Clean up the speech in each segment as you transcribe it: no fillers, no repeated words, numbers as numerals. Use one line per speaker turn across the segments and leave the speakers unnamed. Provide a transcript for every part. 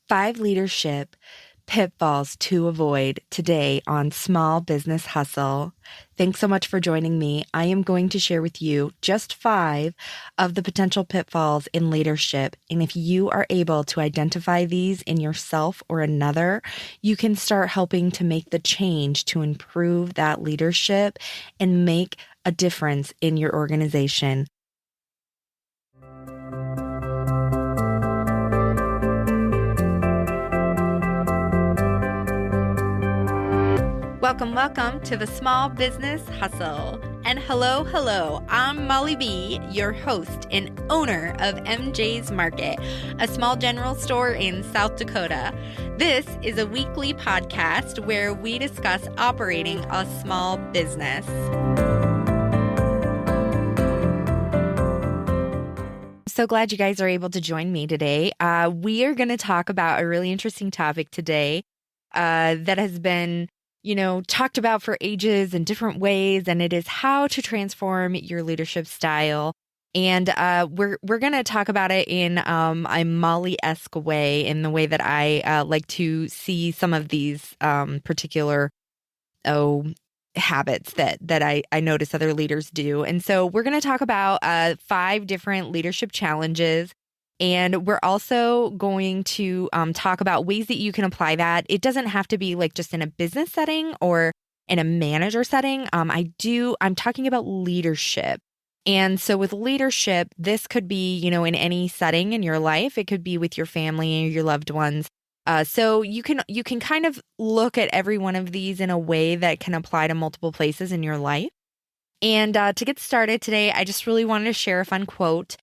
5 leadership pitfalls to avoid today on Small Business Hustle. Thanks so much for joining me. I am going to share with you just 5 of the potential pitfalls in leadership. And if you are able to identify these in yourself or another, you can start helping to make the change to improve that leadership and make a difference in your organization. Welcome to the Small Business Hustle. And hello, I'm Molly B, your host and owner of MJ's Market, a small general store in South Dakota. This is a weekly podcast where we discuss operating a small business. So glad you guys are able to join me today. We are going to talk about a really interesting topic today that has been talked about for ages in different ways, and it is how to transform your leadership style. And we're going to talk about it in a Molly-esque way, in the way that I like to see some of these particular habits that I notice other leaders do. And so we're going to talk about 5 different leadership challenges. And we're also going to talk about ways that you can apply that. It doesn't have to be like just in a business setting or in a manager setting. I'm talking about leadership. And so with leadership, this could be, in any setting in your life. It could be with your family or your loved ones. So you can kind of look at every one of these in a way that can apply to multiple places in your life. And to get started today, I just really wanted to share a fun quote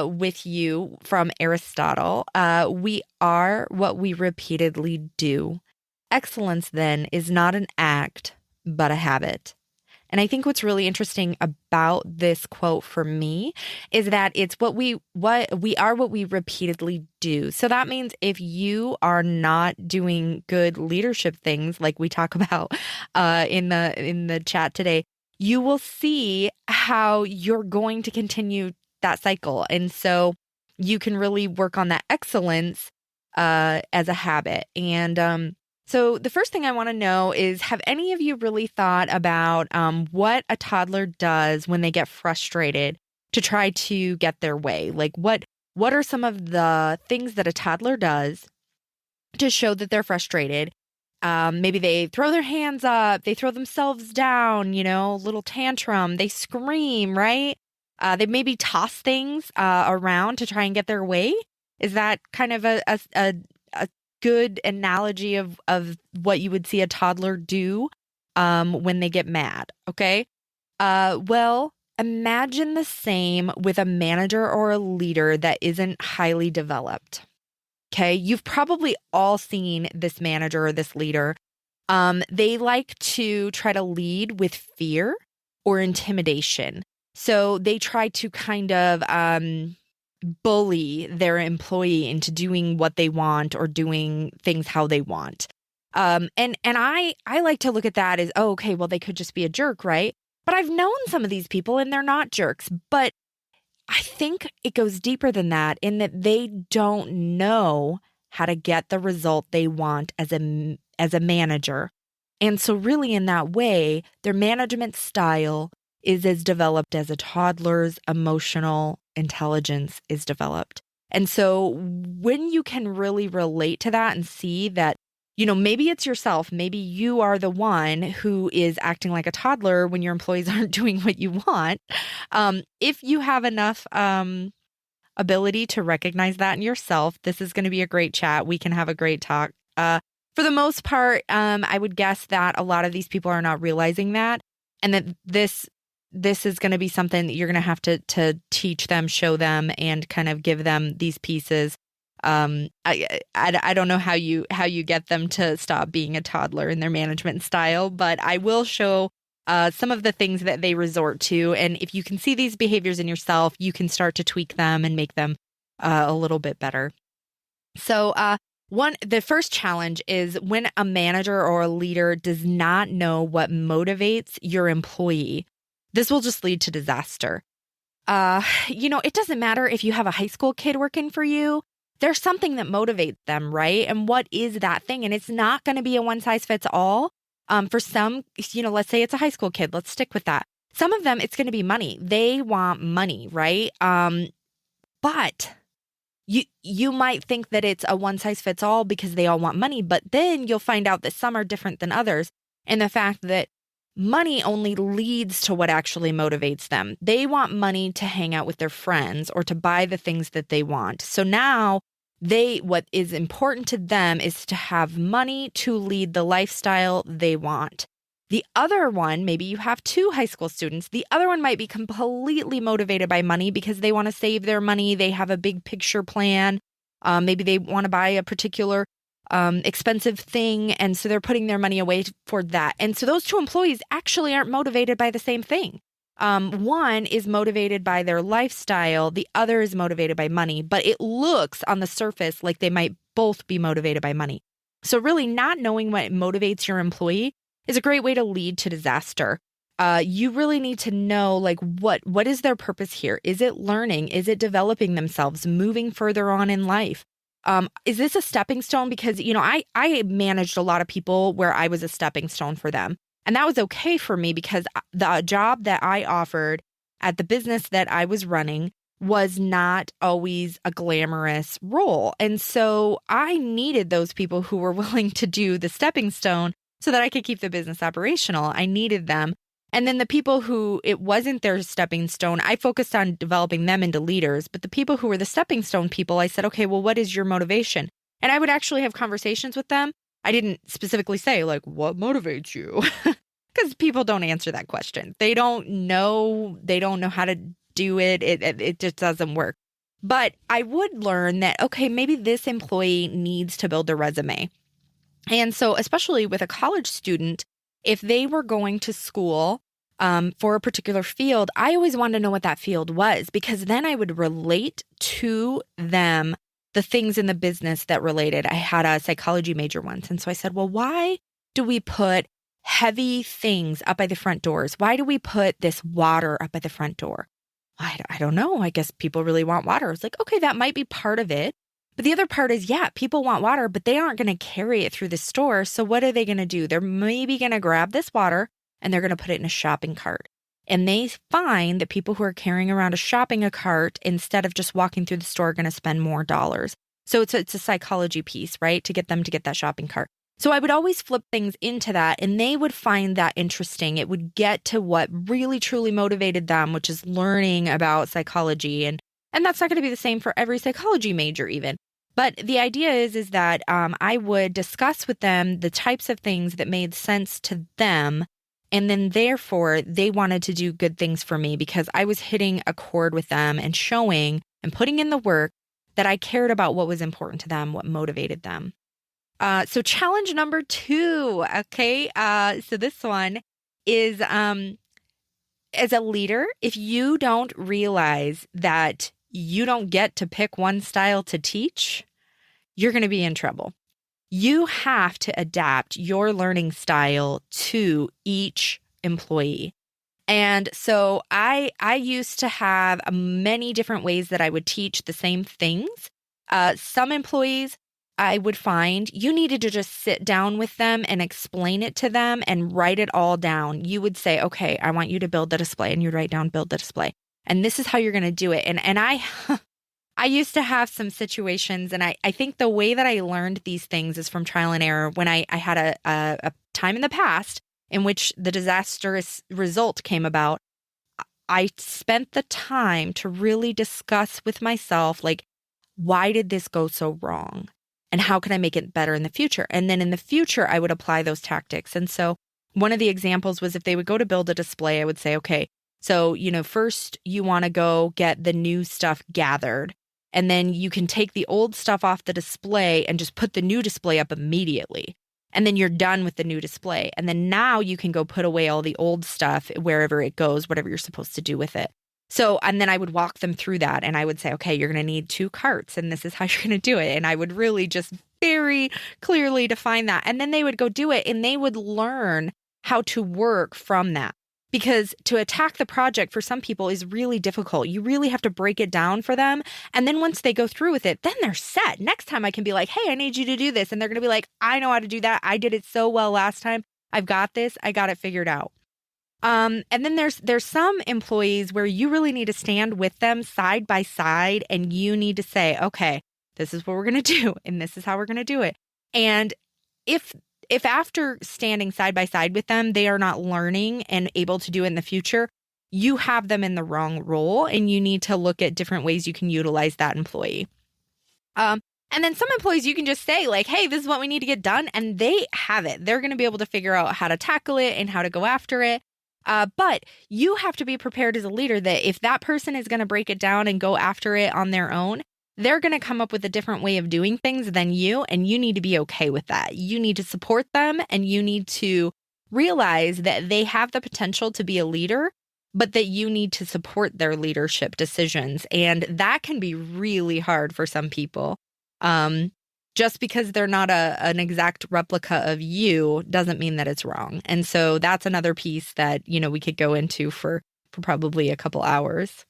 with you from Aristotle. We are what we repeatedly do. Excellence, then, is not an act, but a habit. And I think what's really interesting about this quote for me is that it's what we are what we repeatedly do. So that means if you are not doing good leadership things like we talk about in the chat today, you will see how you're going to continue that cycle. And so you can really work on that excellence as a habit. And so the first thing I want to know is, have any of you really thought about what a toddler does when they get frustrated to try to get their way? Like what are some of the things that a toddler does to show that they're frustrated? Maybe they throw their hands up, they throw themselves down, little tantrum, they scream, right? They maybe toss things around to try and get their way. Is that kind of a good analogy of what you would see a toddler do when they get mad? Okay. Well, imagine the same with a manager or a leader that isn't highly developed. Okay. You've probably all seen this manager or this leader. They like to try to lead with fear or intimidation. So they try to kind of bully their employee into doing what they want or doing things how they want. And I like to look at that as, oh, okay, well, they could just be a jerk, right? But I've known some of these people and they're not jerks. But I think it goes deeper than that, in that they don't know how to get the result they want as a manager. And so really in that way, their management style is as developed as a toddler's emotional intelligence is developed. And so when you can really relate to that and see that, maybe it's yourself, maybe you are the one who is acting like a toddler when your employees aren't doing what you want. If you have enough ability to recognize that in yourself, this is going to be a great chat. We can have a great talk. For the most part, I would guess that a lot of these people are not realizing that, and that this is going to be something that you're going to have to teach them, show them, and kind of give them these pieces. I don't know how you get them to stop being a toddler in their management style, but I will show some of the things that they resort to. And if you can see these behaviors in yourself, you can start to tweak them and make them a little bit better. So the first challenge is when a manager or a leader does not know what motivates your employee. This will just lead to disaster. It doesn't matter if you have a high school kid working for you. there's something that motivates them, right? And what is that thing? And it's not going to be a one size fits all. For some, let's say it's a high school kid. Let's stick with that. Some of them, it's going to be money. They want money, right? But you might think that it's a one size fits all because they all want money, but then you'll find out that some are different than others. And the fact that money only leads to what actually motivates them. They want money to hang out with their friends or to buy the things that they want. So now what is important to them is to have money to lead the lifestyle they want. The other one, maybe you have two high school students. The other one might be completely motivated by money because they want to save their money. They have a big picture plan. Maybe they want to buy a particular expensive thing. And so they're putting their money away for that. And so those two employees actually aren't motivated by the same thing. One is motivated by their lifestyle. The other is motivated by money. But it looks on the surface like they might both be motivated by money. So really not knowing what motivates your employee is a great way to lead to disaster. You really need to know what is their purpose here? Is it learning? Is it developing themselves, moving further on in life? Is this a stepping stone? Because, I managed a lot of people where I was a stepping stone for them. And that was okay for me because the job that I offered at the business that I was running was not always a glamorous role. And so I needed those people who were willing to do the stepping stone so that I could keep the business operational. I needed them. And then the people who it wasn't their stepping stone, I focused on developing them into leaders. But the people who were the stepping stone people, I said, okay, well, what is your motivation? And I would actually have conversations with them. I didn't specifically say, what motivates you? Because people don't answer that question. They don't know. They don't know how to do it. It just doesn't work. But I would learn that, okay, maybe this employee needs to build a resume. And so especially with a college student, if they were going to school for a particular field, I always wanted to know what that field was because then I would relate to them the things in the business that related. I had a psychology major once. And so I said, well, why do we put heavy things up by the front doors? Why do we put this water up at the front door? I don't know. I guess people really want water. I was like, okay, that might be part of it. But the other part is, people want water, but they aren't going to carry it through the store. So what are they going to do? They're maybe going to grab this water and they're going to put it in a shopping cart. And they find that people who are carrying around a shopping cart instead of just walking through the store are going to spend more dollars. So it's a psychology piece, right? To get them to get that shopping cart. So I would always flip things into that and they would find that interesting. It would get to what really truly motivated them, which is learning about psychology. And that's not going to be the same for every psychology major even. But the idea is that I would discuss with them the types of things that made sense to them. And then therefore, they wanted to do good things for me because I was hitting a chord with them and showing and putting in the work that I cared about what was important to them, what motivated them. So challenge number 2, okay? So this one is as a leader, if you don't realize that you don't get to pick one style to teach, you're going to be in trouble. You have to adapt your learning style to each employee. And so I used to have many different ways that I would teach the same things. Some employees I would find you needed to just sit down with them and explain it to them and write it all down. You would say, okay, I want you to build the display, and you'd write down, build the display. And this is how you're going to do it. And I used to have some situations, and I think the way that I learned these things is from trial and error. When I had a time in the past in which the disastrous result came about, I spent the time to really discuss with myself, why did this go so wrong? And how can I make it better in the future? And then in the future, I would apply those tactics. And so one of the examples was if they would go to build a display, I would say, okay, so, first you want to go get the new stuff gathered, and then you can take the old stuff off the display and just put the new display up immediately. And then you're done with the new display. And then now you can go put away all the old stuff wherever it goes, whatever you're supposed to do with it. So, and then I would walk them through that and I would say, okay, you're going to need 2 carts and this is how you're going to do it. And I would really just very clearly define that. And then they would go do it and they would learn how to work from that. because to attack the project for some people is really difficult. You really have to break it down for them. And then once they go through with it, then they're set. Next time I can be like, hey, I need you to do this. And they're going to be like, I know how to do that. I did it so well last time. I've got this. I got it figured out. And then there's some employees where you really need to stand with them side by side, and you need to say, okay, this is what we're going to do, and this is how we're going to do it. And if after standing side by side with them, they are not learning and able to do it in the future, you have them in the wrong role, and you need to look at different ways you can utilize that employee. And then some employees, you can just say like, hey, this is what we need to get done. And they have it. They're going to be able to figure out how to tackle it and how to go after it. But you have to be prepared as a leader that if that person is going to break it down and go after it on their own, they're going to come up with a different way of doing things than you. And you need to be okay with that. You need to support them, and you need to realize that they have the potential to be a leader, but that you need to support their leadership decisions. And that can be really hard for some people. Just because they're not an exact replica of you doesn't mean that it's wrong. And so that's another piece that, we could go into for probably a couple hours.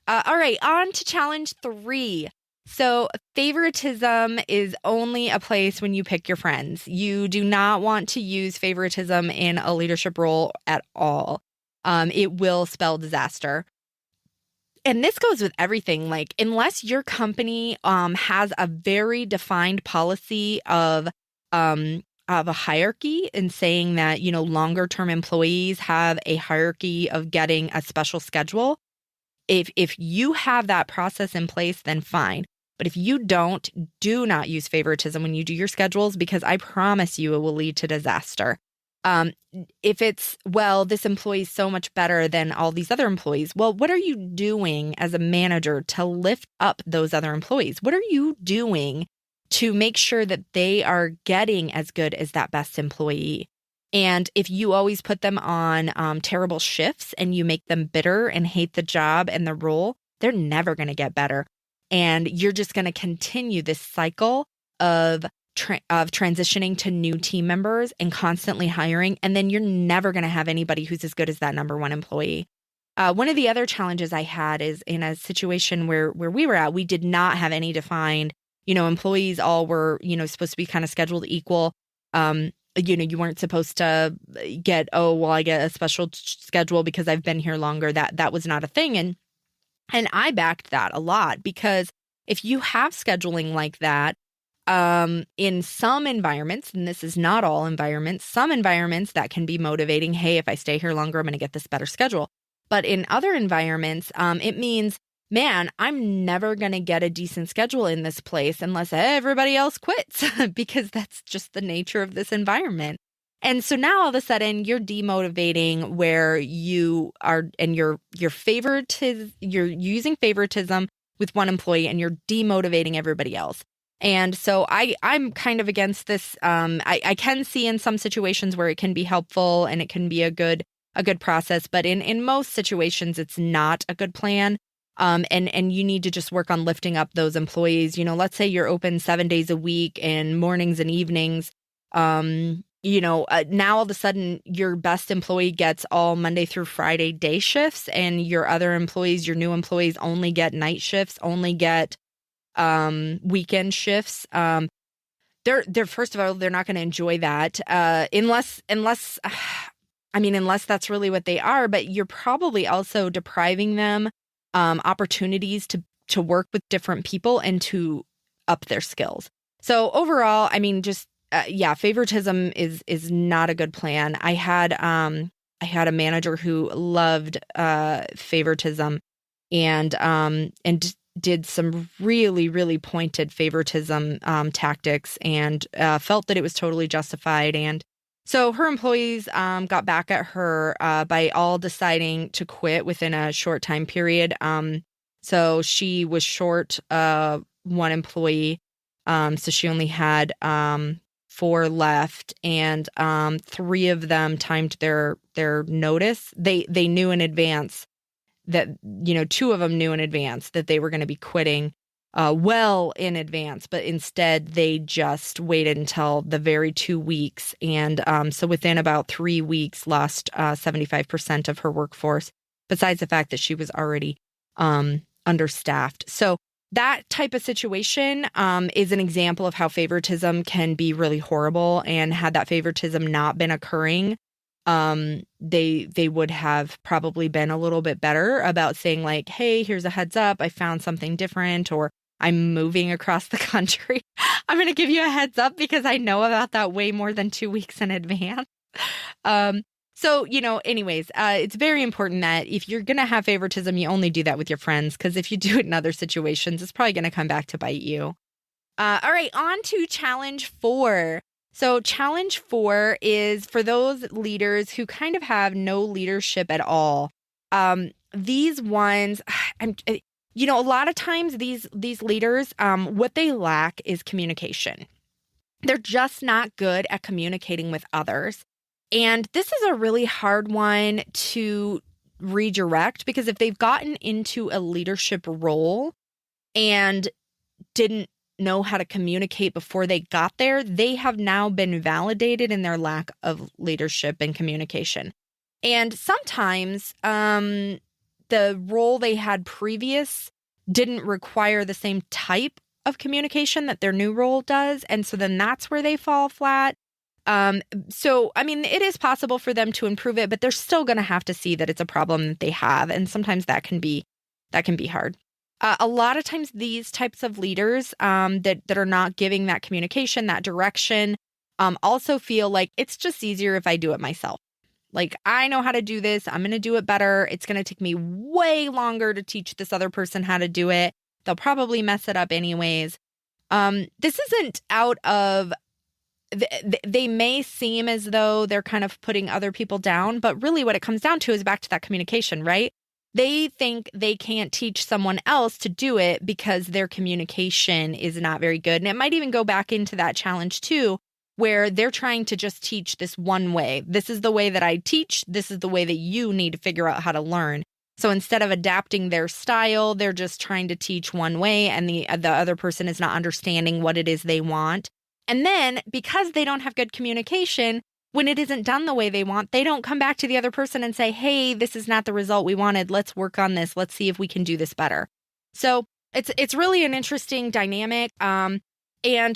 All right, on to challenge 3. So favoritism is only a place when you pick your friends. You do not want to use favoritism in a leadership role at all. It will spell disaster. And this goes with everything. Like, unless your company has a very defined policy of a hierarchy, and saying that, longer term employees have a hierarchy of getting a special schedule. If you have that process in place, then fine. But if you don't, do not use favoritism when you do your schedules, because I promise you it will lead to disaster. If it's, well, this employee is so much better than all these other employees. Well, what are you doing as a manager to lift up those other employees? What are you doing to make sure that they are getting as good as that best employee? And if you always put them on terrible shifts and you make them bitter and hate the job and the role, they're never going to get better. And you're just going to continue this cycle of transitioning to new team members and constantly hiring. And then you're never going to have anybody who's as good as that number one employee. One of the other challenges I had is in a situation where we were at, we did not have any defined, employees all were, supposed to be kind of scheduled equal. You weren't supposed to get, I get a special schedule because I've been here longer. That was not a thing. And I backed that a lot, because if you have scheduling like that, in some environments, and this is not all environments, some environments that can be motivating. Hey, if I stay here longer, I'm going to get this better schedule. But in other environments, it means, man, I'm never going to get a decent schedule in this place unless everybody else quits, because that's just the nature of this environment. And so now all of a sudden you're demotivating where you are, and you're using favoritism with one employee, and you're demotivating everybody else. And so I'm kind of against this. I can see in some situations where it can be helpful and it can be a good process, but in most situations it's not a good plan. And you need to just work on lifting up those employees. Let's say you're open 7 days a week and mornings and evenings. Now all of a sudden your best employee gets all Monday through Friday day shifts, and your other employees, your new employees, only get night shifts, only get weekend shifts. They're first of all, they're not going to enjoy that unless that's really what they are. But you're probably also depriving them opportunities to work with different people and to up their skills. So overall, favoritism is not a good plan. I had a manager who loved favoritism and did some really, really pointed favoritism tactics, and felt that it was totally justified. And so her employees got back at her by all deciding to quit within a short time period. So she was short one employee. So she only had 4 left, and 3 of them timed their notice. They knew in advance that, 2 of them knew in advance that they were going to be quitting. well in advance, but instead they just waited until the very 2 weeks. And so within about 3 weeks, lost 75% of her workforce, besides the fact that she was already understaffed. So that type of situation is an example of how favoritism can be really horrible. And had that favoritism not been occurring, they would have probably been a little bit better about saying like, hey, here's a heads up. I found something different, or I'm moving across the country. I'm going to give you a heads up because I know about that way more than 2 weeks in advance. So, anyways, it's very important that if you're going to have favoritism, you only do that with your friends, because if you do it in other situations, it's probably going to come back to bite you. All right, on to challenge 4. So challenge 4 is for those leaders who kind of have no leadership at all. These ones, a lot of times these leaders, what they lack is communication. They're just not good at communicating with others. And this is a really hard one to redirect, because if they've gotten into a leadership role and didn't know how to communicate before they got there, they have now been validated in their lack of leadership and communication. And sometimes the role they had previous didn't require the same type of communication that their new role does. And so then that's where they fall flat. It is possible for them to improve it, but they're still going to have to see that it's a problem that they have. And sometimes that can be hard. A lot of times these types of leaders that are not giving that communication, that direction, also feel like it's just easier if I do it myself. Like, I know how to do this. I'm going to do it better. It's going to take me way longer to teach this other person how to do it. They'll probably mess it up anyways. This isn't out of... They may seem as though they're kind of putting other people down, but really what it comes down to is back to that communication, right? They think they can't teach someone else to do it because their communication is not very good. And it might even go back into that challenge too, where they're trying to just teach this one way. This is the way that I teach. This is the way that you need to figure out how to learn. So instead of adapting their style, they're just trying to teach one way, and the other person is not understanding what it is they want. And then because they don't have good communication, when it isn't done the way they want, they don't come back to the other person and say, hey, this is not the result we wanted. Let's work on this. Let's see if we can do this better. So it's really an interesting dynamic. And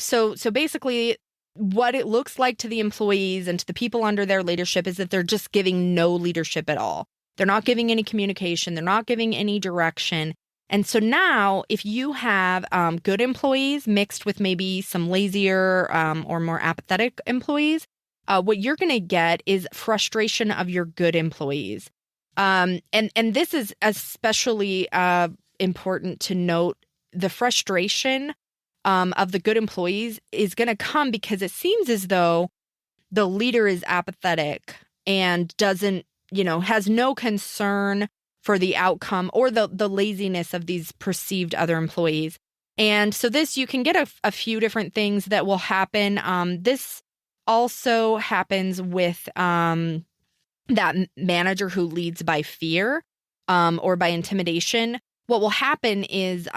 so basically what it looks like to the employees and to the people under their leadership is that they're just giving no leadership at all. They're not giving any communication. They're not giving any direction. And so now if you have good employees mixed with maybe some lazier or more apathetic employees, what you're going to get is frustration of your good employees. And this is especially important to note. The frustration of the good employees is going to come because it seems as though the leader is apathetic and doesn't, has no concern for the outcome or the laziness of these perceived other employees. And so you can get a few different things that will happen. This also happens with that manager who leads by fear or by intimidation. What will happen is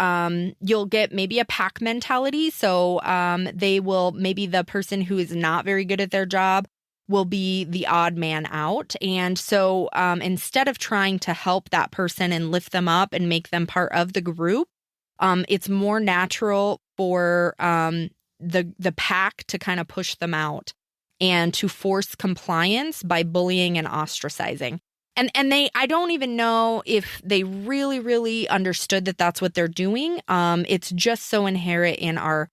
you'll get maybe a pack mentality. So maybe the person who is not very good at their job will be the odd man out. And so instead of trying to help that person and lift them up and make them part of the group, it's more natural for the pack to kind of push them out and to force compliance by bullying and ostracizing. And I don't even know if they really, really understood that that's what they're doing. It's just so inherent in our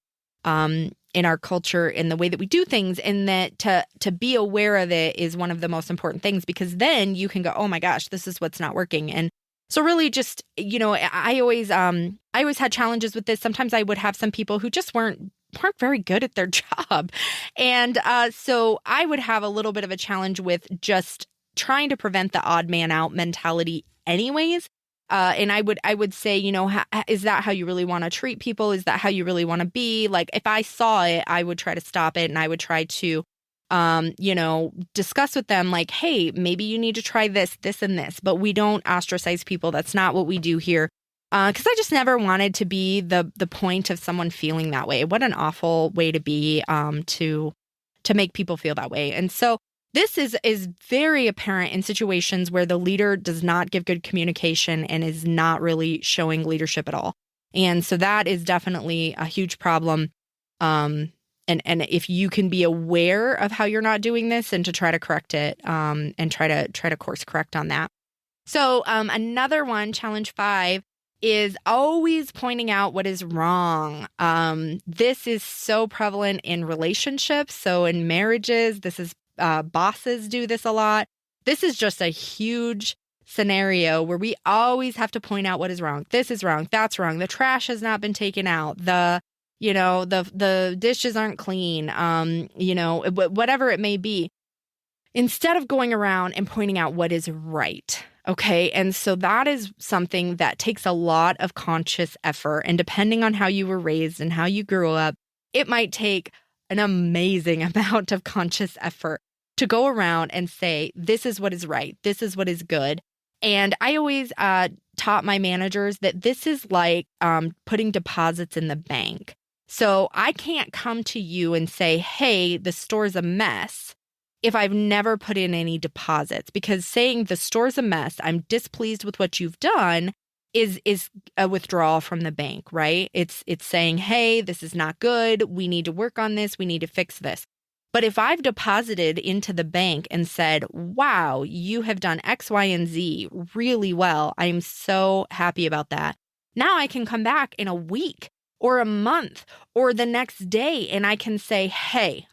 culture, in the way that we do things, and that to be aware of it is one of the most important things, because then you can go, oh my gosh, this is what's not working. And so really just, I always had challenges with this. Sometimes I would have some people who just weren't very good at their job. And so I would have a little bit of a challenge with just trying to prevent the odd man out mentality anyways. And I would say, is that how you really want to treat people? Is that how you really want to be? Like, if I saw it, I would try to stop it, and I would try to, discuss with them like, hey, maybe you need to try this, this, and this, but we don't ostracize people. That's not what we do here. Because I just never wanted to be the point of someone feeling that way. What an awful way to be, to make people feel that way. And so this is very apparent in situations where the leader does not give good communication and is not really showing leadership at all. And so that is definitely a huge problem. And if you can be aware of how you're not doing this and to try to correct it, and try to course correct on that. So another one, challenge 5, is always pointing out what is wrong. This is so prevalent in relationships. So in marriages, this is bosses do this a lot. This is just a huge scenario where we always have to point out what is wrong. This is wrong. That's wrong. The trash has not been taken out. The dishes aren't clean. Whatever it may be. Instead of going around and pointing out what is right. Okay. And so that is something that takes a lot of conscious effort. And depending on how you were raised and how you grew up, it might take an amazing amount of conscious effort to go around and say, this is what is right. This is what is good. And I always taught my managers that this is like putting deposits in the bank. So I can't come to you and say, hey, the store's a mess, if I've never put in any deposits, because saying the store's a mess, I'm displeased with what you've done, is a withdrawal from the bank, right? It's saying, hey, this is not good. We need to work on this. We need to fix this. But if I've deposited into the bank and said, wow, you have done X, Y, and Z really well, I'm so happy about that. Now I can come back in a week or a month or the next day and I can say, hey,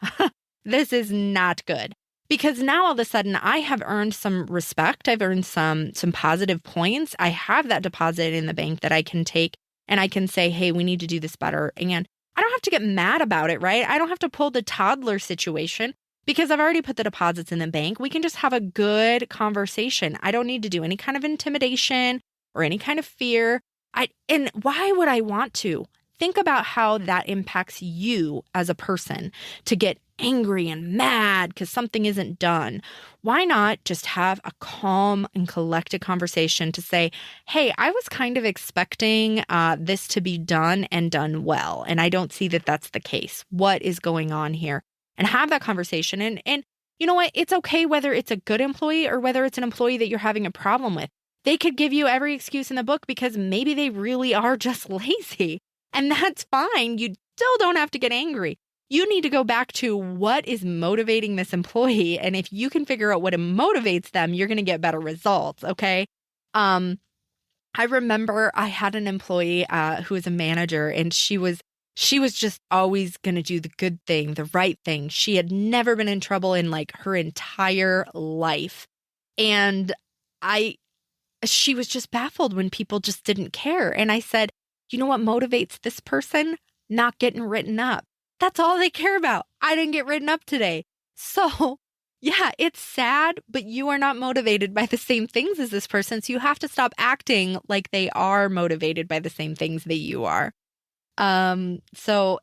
this is not good. Because now all of a sudden I have earned some respect. I've earned some positive points. I have that deposit in the bank that I can take and I can say, hey, we need to do this better. And I don't have to get mad about it, right? I don't have to pull the toddler situation because I've already put the deposits in the bank. We can just have a good conversation. I don't need to do any kind of intimidation or any kind of fear. And why would I want to? Think about how that impacts you as a person to get angry and mad because something isn't done. Why not just have a calm and collected conversation to say, hey, I was kind of expecting this to be done and done well, and I don't see that that's the case. What is going on here? And have that conversation. And you know what? It's okay whether it's a good employee or whether it's an employee that you're having a problem with. They could give you every excuse in the book because maybe they really are just lazy. And that's fine. You still don't have to get angry. You need to go back to what is motivating this employee. And if you can figure out what motivates them, you're going to get better results. Okay. I remember I had an employee who was a manager, and she was just always going to do the good thing, the right thing. She had never been in trouble in like her entire life. And she was just baffled when people just didn't care. And I said, you know what motivates this person? Not getting written up. That's all they care about. I didn't get written up today. So yeah, it's sad, but you are not motivated by the same things as this person. So you have to stop acting like they are motivated by the same things that you are. So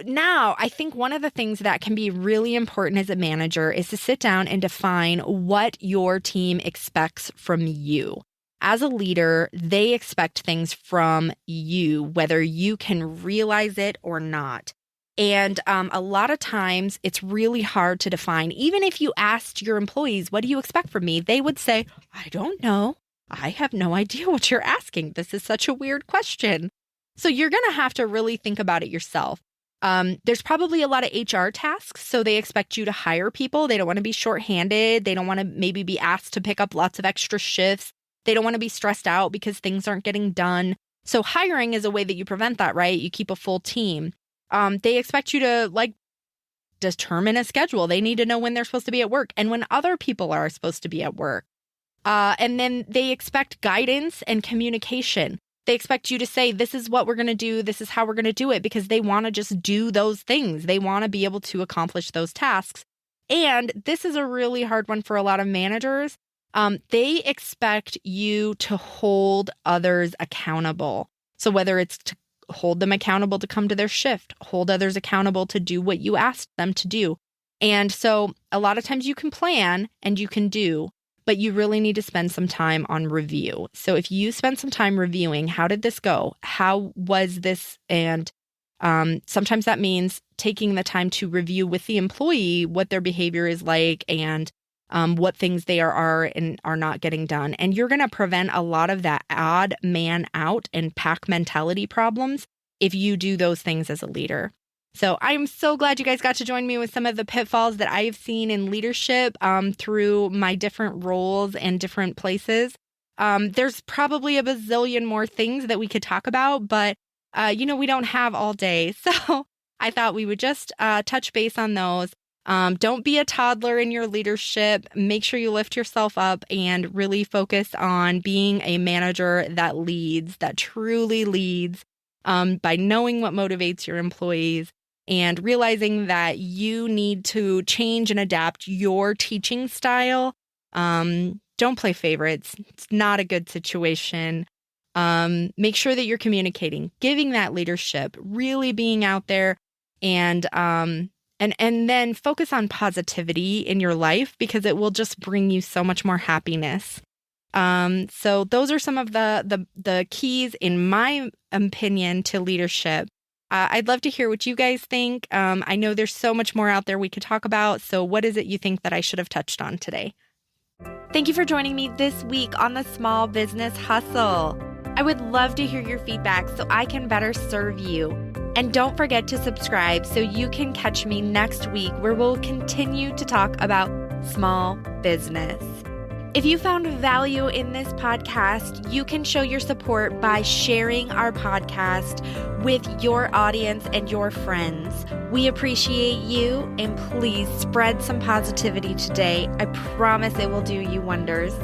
now I think one of the things that can be really important as a manager is to sit down and define what your team expects from you. As a leader, they expect things from you, whether you can realize it or not. And a lot of times it's really hard to define. Even if you asked your employees, what do you expect from me? They would say, I don't know. I have no idea what you're asking. This is such a weird question. So you're going to have to really think about it yourself. There's probably a lot of HR tasks. So they expect you to hire people. They don't want to be shorthanded. They don't want to maybe be asked to pick up lots of extra shifts. They don't want to be stressed out because things aren't getting done. So hiring is a way that you prevent that, right? You keep a full team. They expect you to determine a schedule. They need to know when they're supposed to be at work and when other people are supposed to be at work. And then they expect guidance and communication. They expect you to say, this is what we're going to do. This is how we're going to do it, because they want to just do those things. They want to be able to accomplish those tasks. And this is a really hard one for a lot of managers. They expect you to hold others accountable. So whether it's to hold them accountable to come to their shift, hold others accountable to do what you asked them to do. And so a lot of times you can plan and you can do, but you really need to spend some time on review. So if you spend some time reviewing, how did this go? How was this? And sometimes that means taking the time to review with the employee what their behavior is like and what things they are and are not getting done. And you're going to prevent a lot of that odd man out and pack mentality problems if you do those things as a leader. So I'm so glad you guys got to join me with some of the pitfalls that I've seen in leadership through my different roles and different places. There's probably a bazillion more things that we could talk about, but we don't have all day. So I thought we would just touch base on those. Don't be a toddler in your leadership. Make sure you lift yourself up and really focus on being a manager that leads, that truly leads, by knowing what motivates your employees and realizing that you need to change and adapt your teaching style. Don't play favorites. It's not a good situation. Make sure that you're communicating, giving that leadership, really being out there, and then focus on positivity in your life because it will just bring you so much more happiness. So those are some of the keys, in my opinion, to leadership. I'd love to hear what you guys think. I know there's so much more out there we could talk about. So what is it you think that I should have touched on today? Thank you for joining me this week on the Small Business Hustle. I would love to hear your feedback so I can better serve you. And don't forget to subscribe so you can catch me next week where we'll continue to talk about small business. If you found value in this podcast, you can show your support by sharing our podcast with your audience and your friends. We appreciate you, and please spread some positivity today. I promise it will do you wonders.